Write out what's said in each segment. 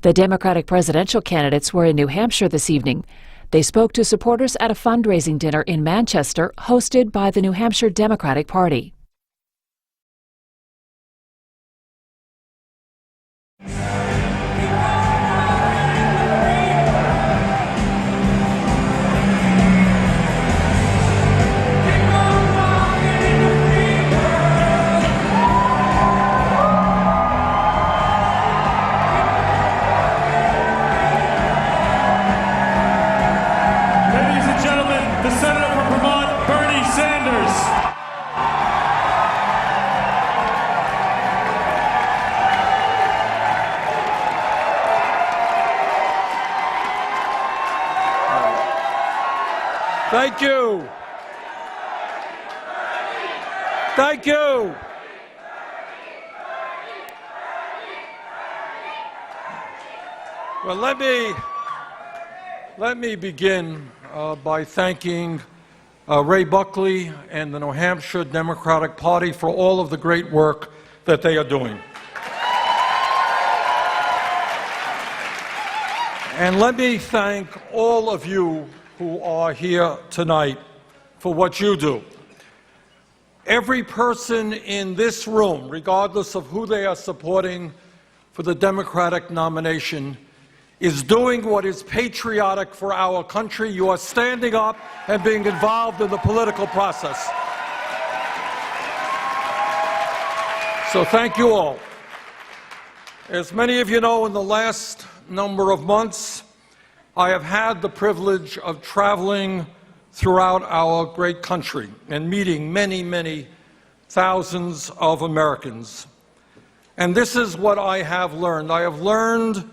The Democratic presidential candidates were in New Hampshire this evening. They spoke to supporters at a fundraising dinner in Manchester hosted by the New Hampshire Democratic Party. The Senator from Vermont, Bernie Sanders. Thank you. Thank you. Well, let me begin by thanking Ray Buckley and the New Hampshire Democratic Party for all of the great work that they are doing. And let me thank all of you who are here tonight for what you do. Every person in this room, regardless of who they are supporting for the Democratic nomination, is doing what is patriotic for our country. You are standing up and being involved in the political process. So thank you all. As many of you know, in the last number of months, I have had the privilege of traveling throughout our great country and meeting many, many thousands of Americans. And this is what I have learned. I have learned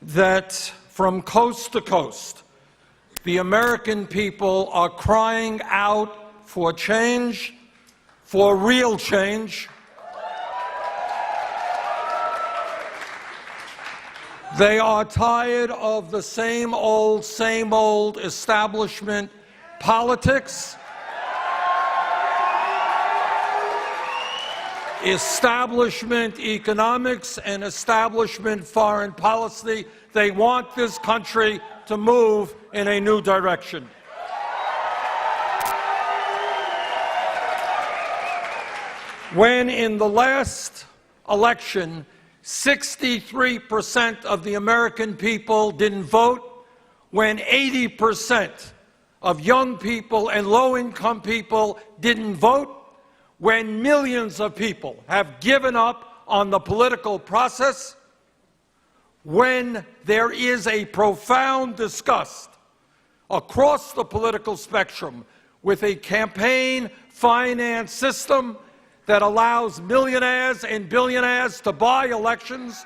that from coast to coast, the American people are crying out for change, for real change. They are tired of the same old establishment politics, establishment economics, and establishment foreign policy. They want this country to move in a new direction. When in the last election, 63% of the American people didn't vote, when 80% of young people and low-income people didn't vote, when millions of people have given up on the political process, when there is a profound disgust across the political spectrum with a campaign finance system that allows millionaires and billionaires to buy elections,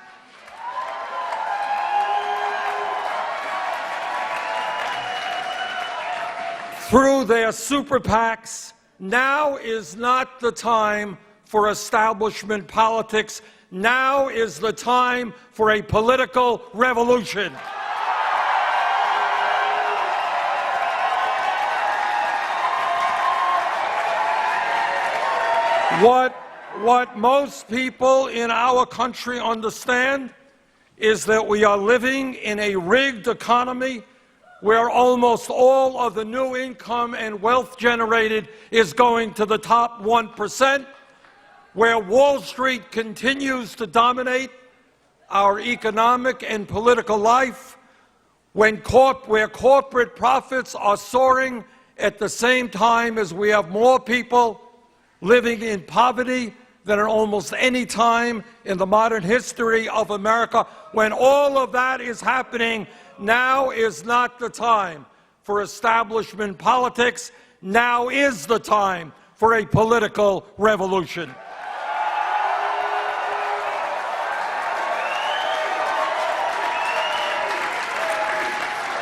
through their super PACs, now is not the time for establishment politics. Now is the time for a political revolution. What most people in our country understand is that we are living in a rigged economy where almost all of the new income and wealth generated is going to the top 1%, where Wall Street continues to dominate our economic and political life, where corporate profits are soaring at the same time as we have more people living in poverty than at almost any time in the modern history of America. When all of that is happening, now is not the time for establishment politics. Now is the time for a political revolution.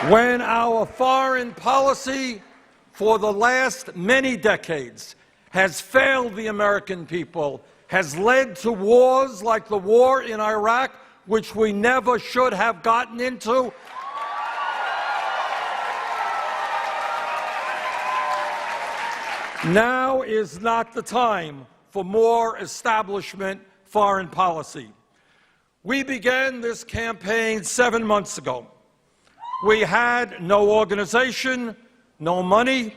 When our foreign policy for the last many decades has failed the American people, has led to wars like the war in Iraq, which we never should have gotten into. Now is not the time for more establishment foreign policy. We began this campaign 7 months ago. We had no organization, no money,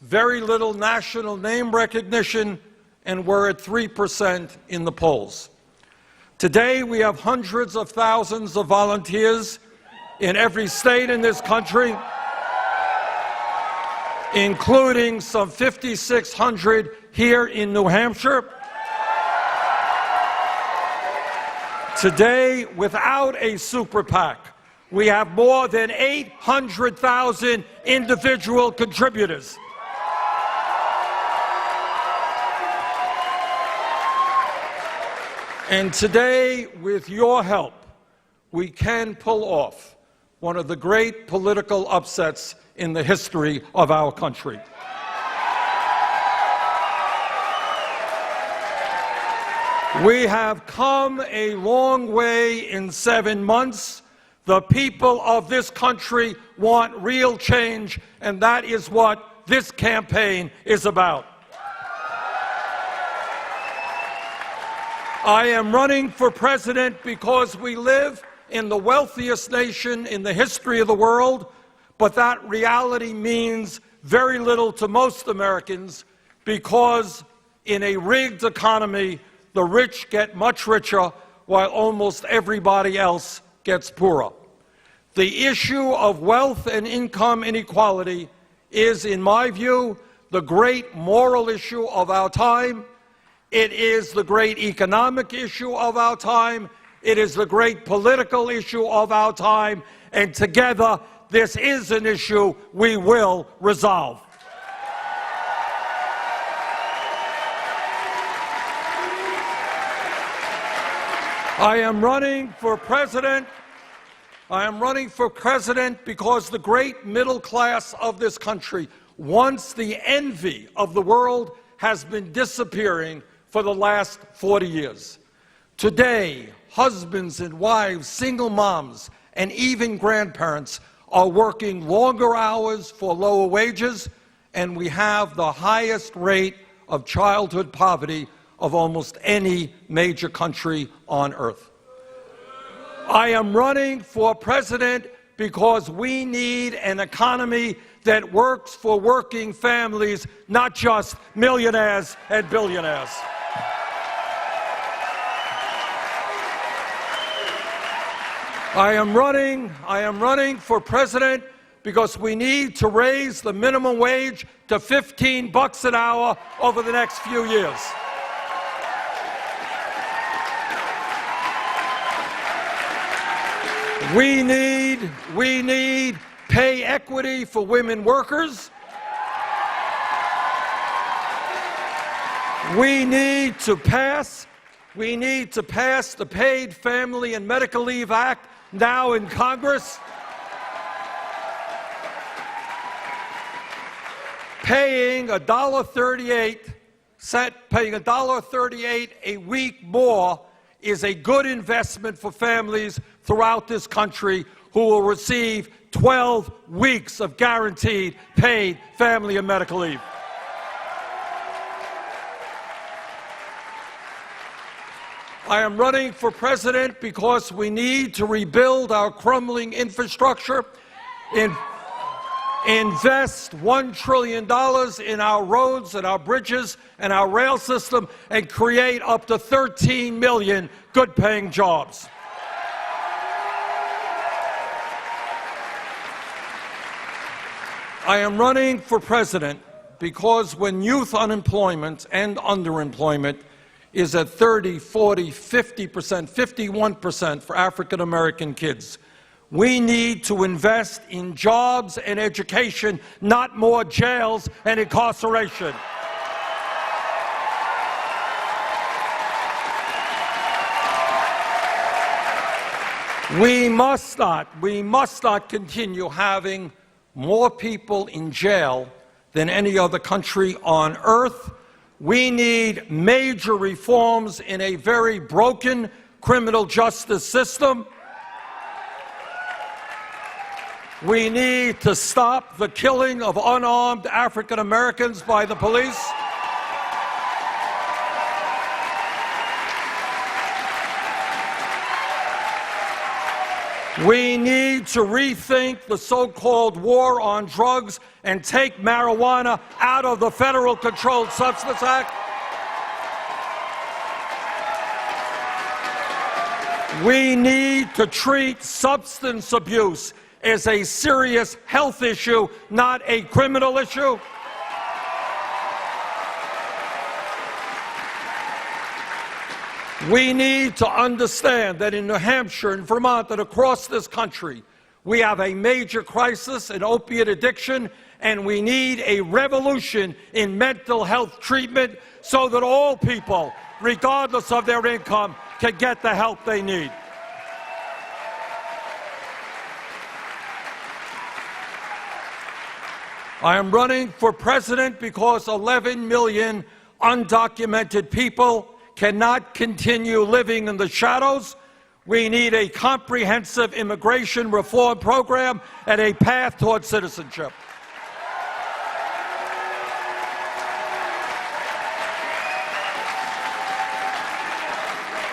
very little national name recognition, and we're at 3% in the polls. Today, we have hundreds of thousands of volunteers in every state in this country, including some 5,600 here in New Hampshire. Today, without a super PAC, we have more than 800,000 individual contributors. And today, with your help, we can pull off one of the great political upsets in the history of our country. We have come a long way in 7 months. The people of this country want real change, and that is what this campaign is about. I am running for president because we live in the wealthiest nation in the history of the world, but that reality means very little to most Americans because in a rigged economy, the rich get much richer while almost everybody else gets poorer. The issue of wealth and income inequality is, in my view, the great moral issue of our time. It is the great economic issue of our time. It is the great political issue of our time. And together, this is an issue we will resolve. I am running for president. I am running for president because the great middle class of this country, once the envy of the world, has been disappearing for the last 40 years. Today, husbands and wives, single moms, and even grandparents are working longer hours for lower wages, and we have the highest rate of childhood poverty of almost any major country on earth. I am running for president because we need an economy that works for working families, not just millionaires and billionaires. I am running for president because we need to raise the minimum wage to $15 an hour over the next few years. We need pay equity for women workers. We need to pass the Paid Family and Medical Leave Act now in Congress. Paying $1.38 a week more is a good investment for families throughout this country who will receive 12 weeks of guaranteed paid family and medical leave. I am running for president because we need to rebuild our crumbling infrastructure, invest $1 trillion in our roads and our bridges and our rail system, and create up to 13 million good-paying jobs. I am running for president because when youth unemployment and underemployment is at 30, 40, 50%, 51% for African American kids, we need to invest in jobs and education, not more jails and incarceration. We must not continue having more people in jail than any other country on earth. We need major reforms in a very broken criminal justice system. We need to stop the killing of unarmed African Americans by the police. We need to rethink the so-called war on drugs and take marijuana out of the Federal Controlled Substance Act. We need to treat substance abuse as a serious health issue, not a criminal issue. We need to understand that in New Hampshire and Vermont and across this country, we have a major crisis in opiate addiction, and we need a revolution in mental health treatment so that all people, regardless of their income, can get the help they need. I am running for president because 11 million undocumented people cannot continue living in the shadows. We need a comprehensive immigration reform program and a path toward citizenship.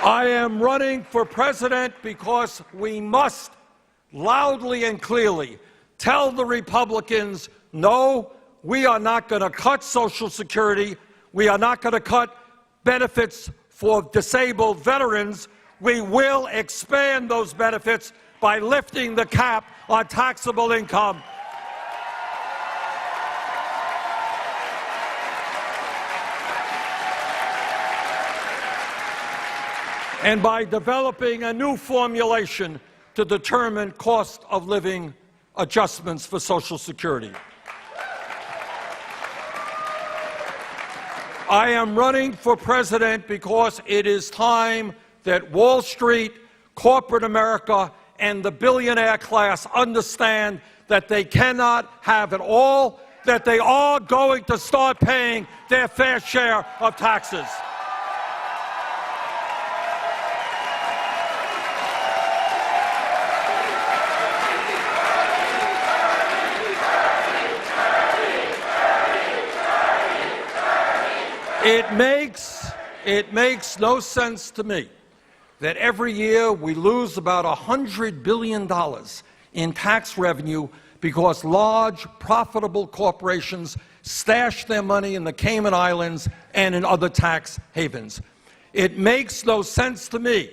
I am running for president because we must loudly and clearly tell the Republicans, no, we are not going to cut Social Security. We are not going to cut benefits for disabled veterans. We will expand those benefits by lifting the cap on taxable income. And by developing a new formulation to determine cost of living adjustments for Social Security. I am running for president because it is time that Wall Street, corporate America, and the billionaire class understand that they cannot have it all, that they are going to start paying their fair share of taxes. It makes no sense to me that every year we lose about $100 billion in tax revenue because large, profitable corporations stash their money in the Cayman Islands and in other tax havens. It makes no sense to me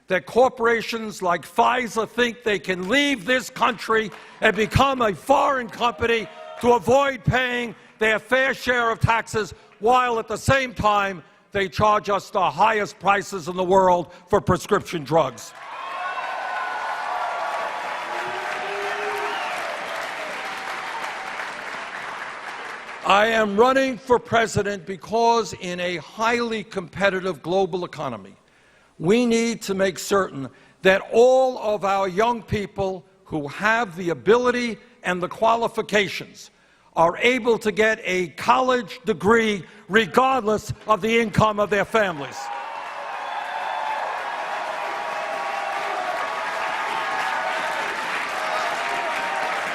that corporations like Pfizer think they can leave this country and become a foreign company to avoid paying their fair share of taxes, while at the same time they charge us the highest prices in the world for prescription drugs. I am running for president because in a highly competitive global economy, we need to make certain that all of our young people who have the ability and the qualifications are able to get a college degree regardless of the income of their families.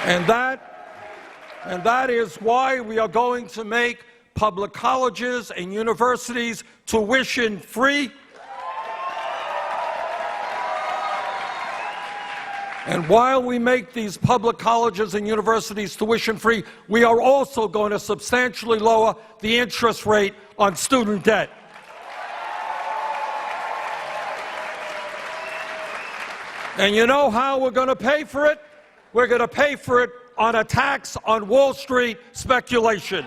And that is why we are going to make public colleges and universities tuition-free. And while we make these public colleges and universities tuition-free, we are also going to substantially lower the interest rate on student debt. And you know how we're going to pay for it? We're going to pay for it on a tax on Wall Street speculation.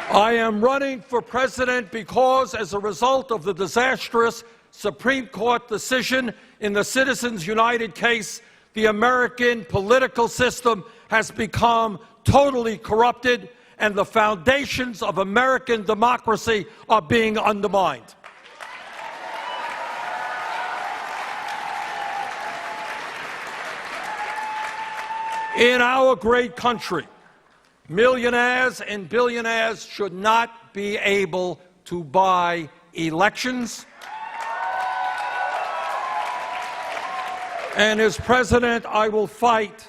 I am running for president because, as a result of the disastrous Supreme Court decision in the Citizens United case, the American political system has become totally corrupted, and the foundations of American democracy are being undermined. In our great country, millionaires and billionaires should not be able to buy elections. And as president, I will fight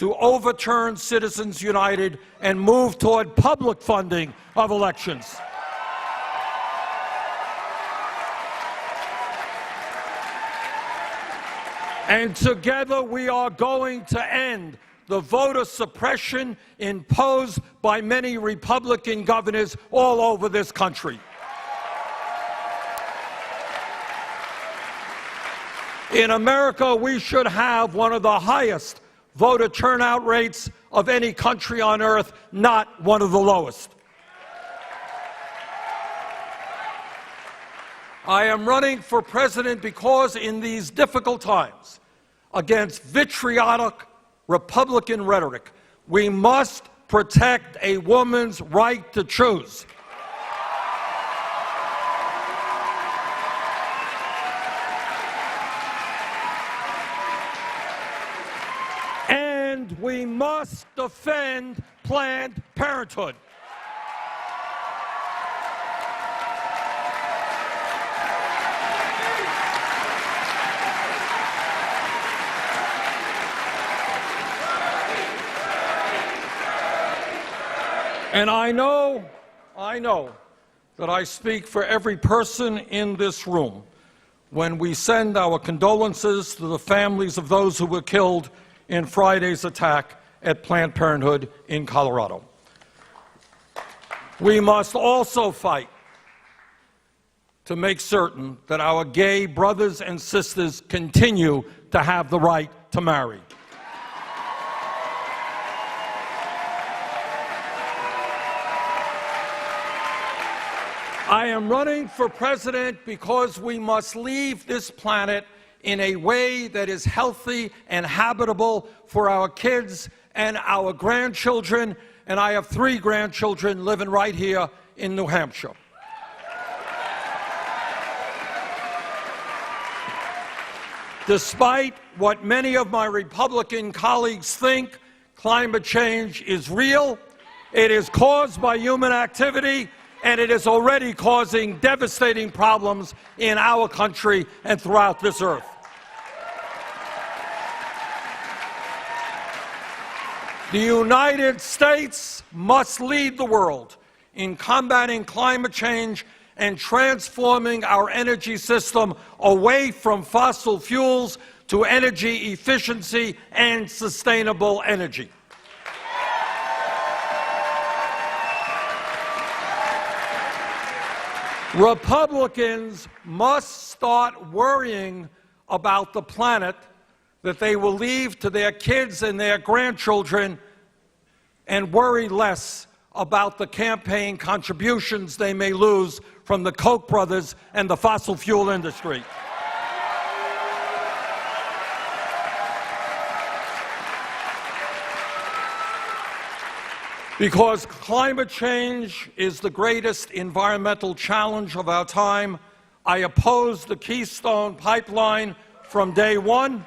to overturn Citizens United and move toward public funding of elections. And together we are going to end the voter suppression imposed by many Republican governors all over this country. In America, we should have one of the highest voter turnout rates of any country on earth, not one of the lowest. I am running for president because in these difficult times, against vitriolic Republican rhetoric, we must protect a woman's right to choose. And we must defend Planned Parenthood. And I know that I speak for every person in this room when we send our condolences to the families of those who were killed in Friday's attack at Planned Parenthood in Colorado. We must also fight to make certain that our gay brothers and sisters continue to have the right to marry. I am running for president because we must leave this planet in a way that is healthy and habitable for our kids and our grandchildren, and I have 3 grandchildren living right here in New Hampshire. Despite what many of my Republican colleagues think, climate change is real, it is caused by human activity, and it is already causing devastating problems in our country and throughout this earth. The United States must lead the world in combating climate change and transforming our energy system away from fossil fuels to energy efficiency and sustainable energy. Republicans must start worrying about the planet that they will leave to their kids and their grandchildren and worry less about the campaign contributions they may lose from the Koch brothers and the fossil fuel industry. Because climate change is the greatest environmental challenge of our time, I opposed the Keystone Pipeline from day one.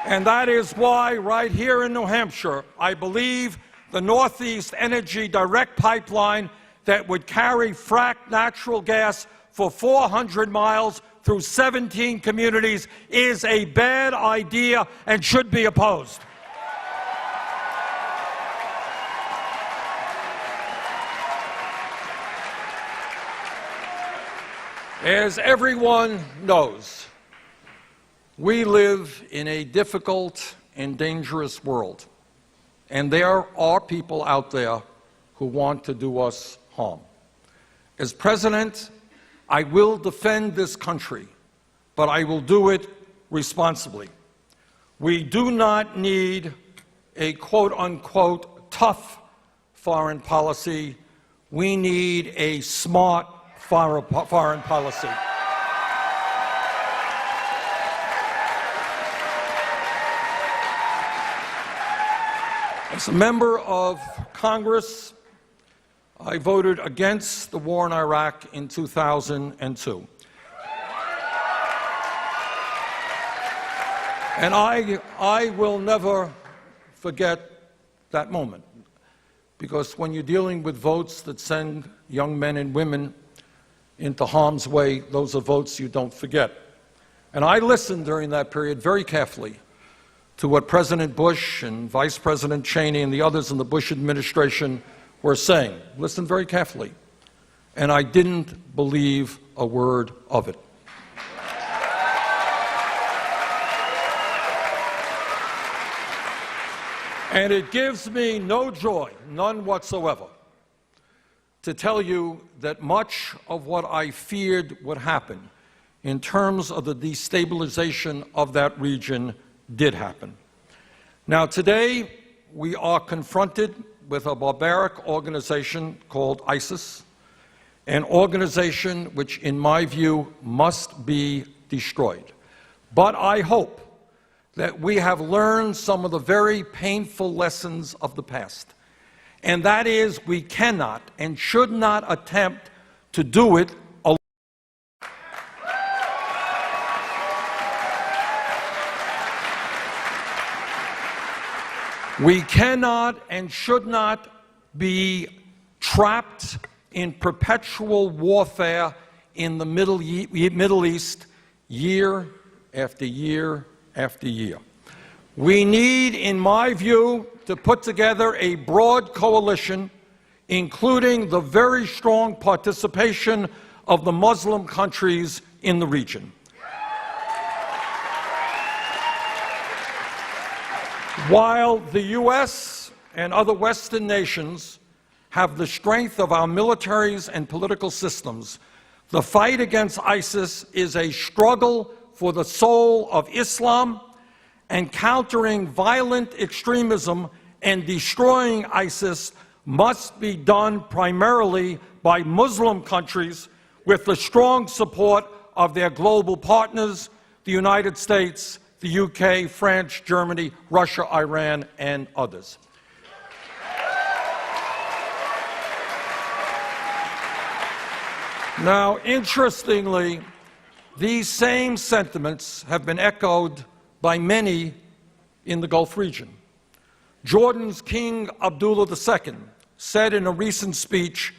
And that is why, right here in New Hampshire, I believe the Northeast Energy Direct Pipeline that would carry fracked natural gas for 400 miles through 17 communities is a bad idea and should be opposed. As everyone knows, we live in a difficult and dangerous world, and there are people out there who want to do us harm. As president, I will defend this country, but I will do it responsibly. We do not need a quote-unquote tough foreign policy. We need a smart foreign policy. As a member of Congress, I voted against the war in Iraq in 2002. And I will never forget that moment, because when you're dealing with votes that send young men and women into harm's way, those are votes you don't forget. And I listened during that period very carefully to what President Bush and Vice President Cheney and the others in the Bush administration were saying. Listen very carefully. And I didn't believe a word of it. And it gives me no joy, none whatsoever, to tell you that much of what I feared would happen in terms of the destabilization of that region did happen. Now, today, we are confronted with a barbaric organization called ISIS, an organization which, in my view, must be destroyed. But I hope that we have learned some of the very painful lessons of the past. And that is, we cannot and should not attempt to do it alone. We cannot and should not be trapped in perpetual warfare in the Middle East year after year after year. We need, in my view, to put together a broad coalition, including the very strong participation of the Muslim countries in the region. While the U.S. and other Western nations have the strength of our militaries and political systems, the fight against ISIS is a struggle for the soul of Islam, and countering violent extremism and destroying ISIS must be done primarily by Muslim countries with the strong support of their global partners, the United States, the UK, France, Germany, Russia, Iran, and others. Now, interestingly, these same sentiments have been echoed by many in the Gulf region. Jordan's King Abdullah II said in a recent speech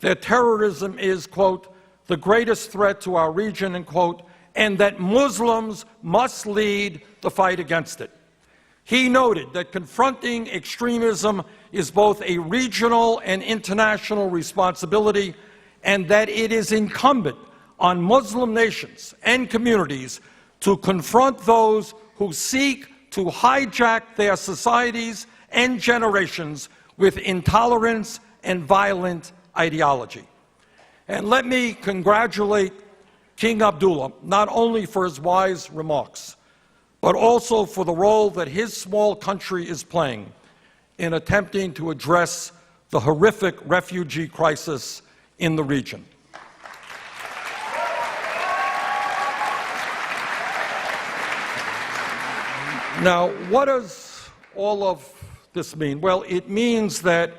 that terrorism is, quote, the greatest threat to our region, end quote, and that Muslims must lead the fight against it. He noted that confronting extremism is both a regional and international responsibility, and that it is incumbent on Muslim nations and communities to confront those who seek to hijack their societies and generations with intolerance and violent ideology. And let me congratulate King Abdullah not only for his wise remarks, but also for the role that his small country is playing in attempting to address the horrific refugee crisis in the region. Now, what does all of this mean? Well, it means that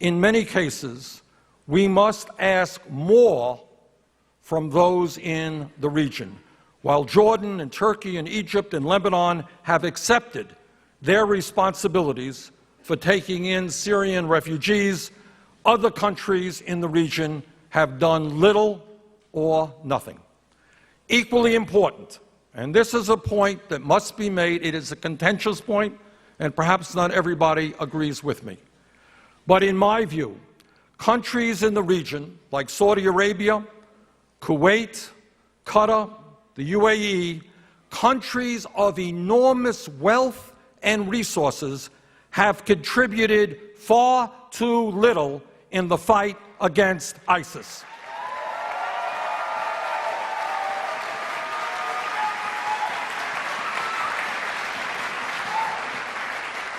in many cases, we must ask more from those in the region. While Jordan and Turkey and Egypt and Lebanon have accepted their responsibilities for taking in Syrian refugees, other countries in the region have done little or nothing. Equally important, and this is a point that must be made, it is a contentious point, and perhaps not everybody agrees with me. But in my view, countries in the region like Saudi Arabia, Kuwait, Qatar, the UAE, countries of enormous wealth and resources, have contributed far too little in the fight against ISIS.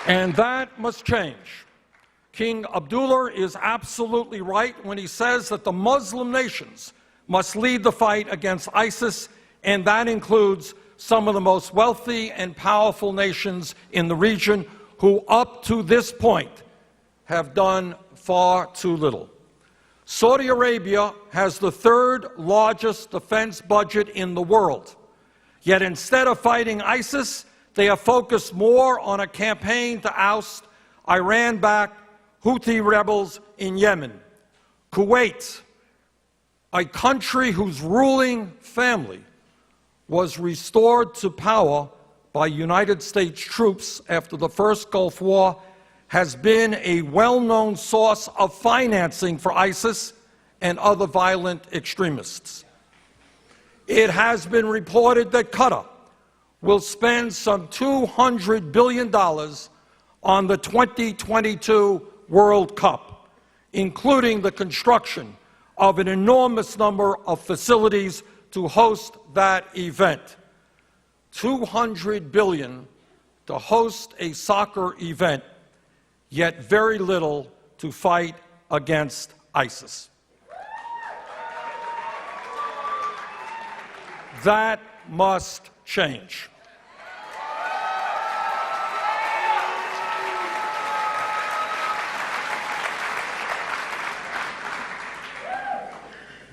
And that must change. King Abdullah is absolutely right when he says that the Muslim nations must lead the fight against ISIS, and that includes some of the most wealthy and powerful nations in the region who, up to this point, have done far too little. Saudi Arabia has the third largest defense budget in the world. Yet instead of fighting ISIS, they are focused more on a campaign to oust Iran-backed Houthi rebels in Yemen. Kuwait, a country whose ruling family was restored to power by United States troops after the first Gulf War has been a well-known source of financing for ISIS and other violent extremists. It has been reported that Qatar will spend some $200 billion on the 2022 World Cup, including the construction of an enormous number of facilities to host that event. $200 billion to host a soccer event, yet very little to fight against ISIS. That must change.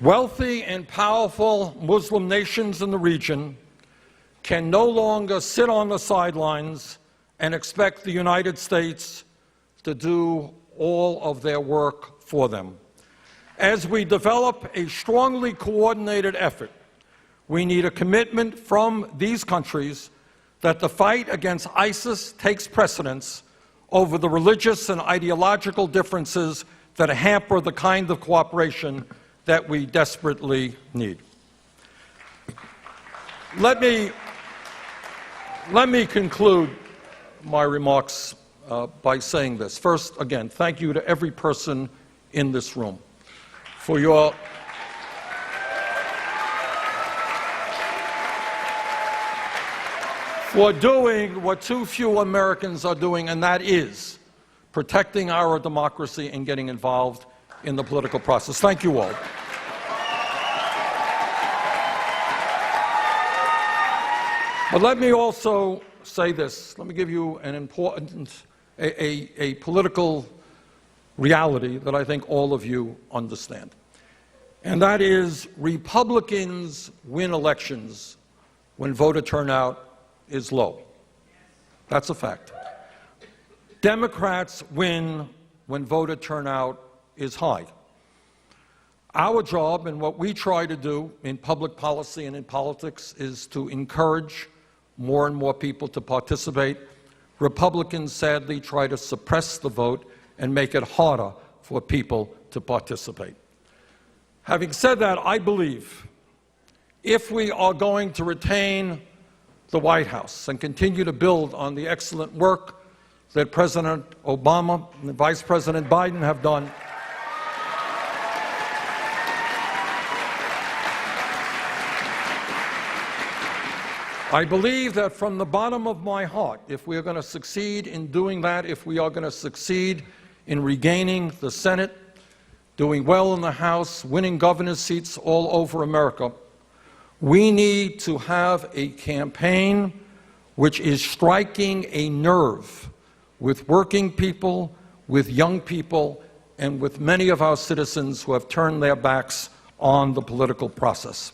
Wealthy and powerful Muslim nations in the region can no longer sit on the sidelines and expect the United States to do all of their work for them. As we develop a strongly coordinated effort, we need a commitment from these countries that the fight against ISIS takes precedence over the religious and ideological differences that hamper the kind of cooperation that we desperately need. Let me conclude my remarks by saying this. First, again, thank you to every person in this room for doing what too few Americans are doing, and that is protecting our democracy and getting involved in the political process. Thank you all. But let me also say this. Let me give you an important, a political reality that I think all of you understand. And that is Republicans win elections when voter turnout is low. That's a fact. Democrats win when voter turnout is high. Our job and what we try to do in public policy and in politics is to encourage more and more people to participate. Republicans sadly try to suppress the vote and make it harder for people to participate. Having said that, I believe if we are going to retain the White House and continue to build on the excellent work that President Obama and Vice President Biden have done, I believe that from the bottom of my heart, if we are going to succeed in doing that, if we are going to succeed in regaining the Senate, doing well in the House, winning governor's seats all over America, we need to have a campaign which is striking a nerve with working people, with young people, and with many of our citizens who have turned their backs on the political process.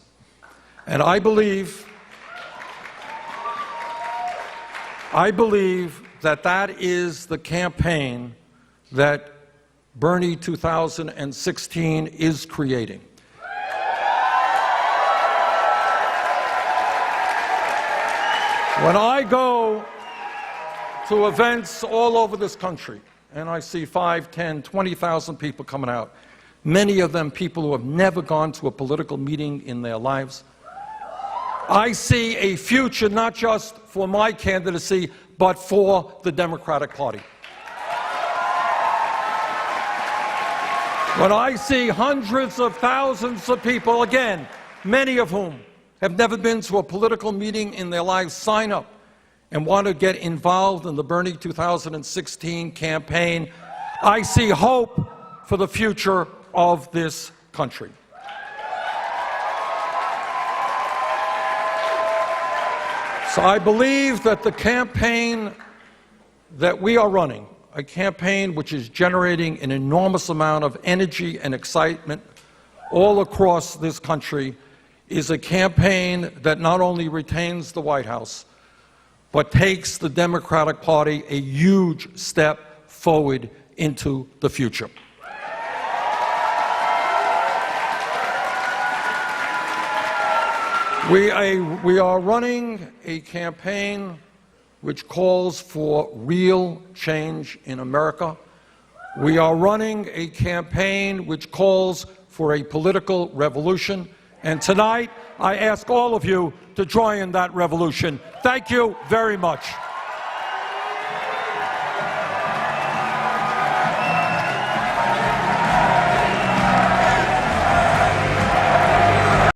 And I believe that that is the campaign that Bernie 2016 is creating. When I go to events all over this country and I see 5, 10, 20,000 people coming out, many of them people who have never gone to a political meeting in their lives, I see a future not just for my candidacy, but for the Democratic Party. When I see hundreds of thousands of people, again, many of whom have never been to a political meeting in their lives, sign up and want to get involved in the Bernie 2016 campaign, I see hope for the future of this country. So I believe that the campaign that we are running, a campaign which is generating an enormous amount of energy and excitement all across this country, is a campaign that not only retains the White House, but takes the Democratic Party a huge step forward into the future. We are running a campaign which calls for real change in America. We are running a campaign which calls for a political revolution. And tonight, I ask all of you to join in that revolution. Thank you very much.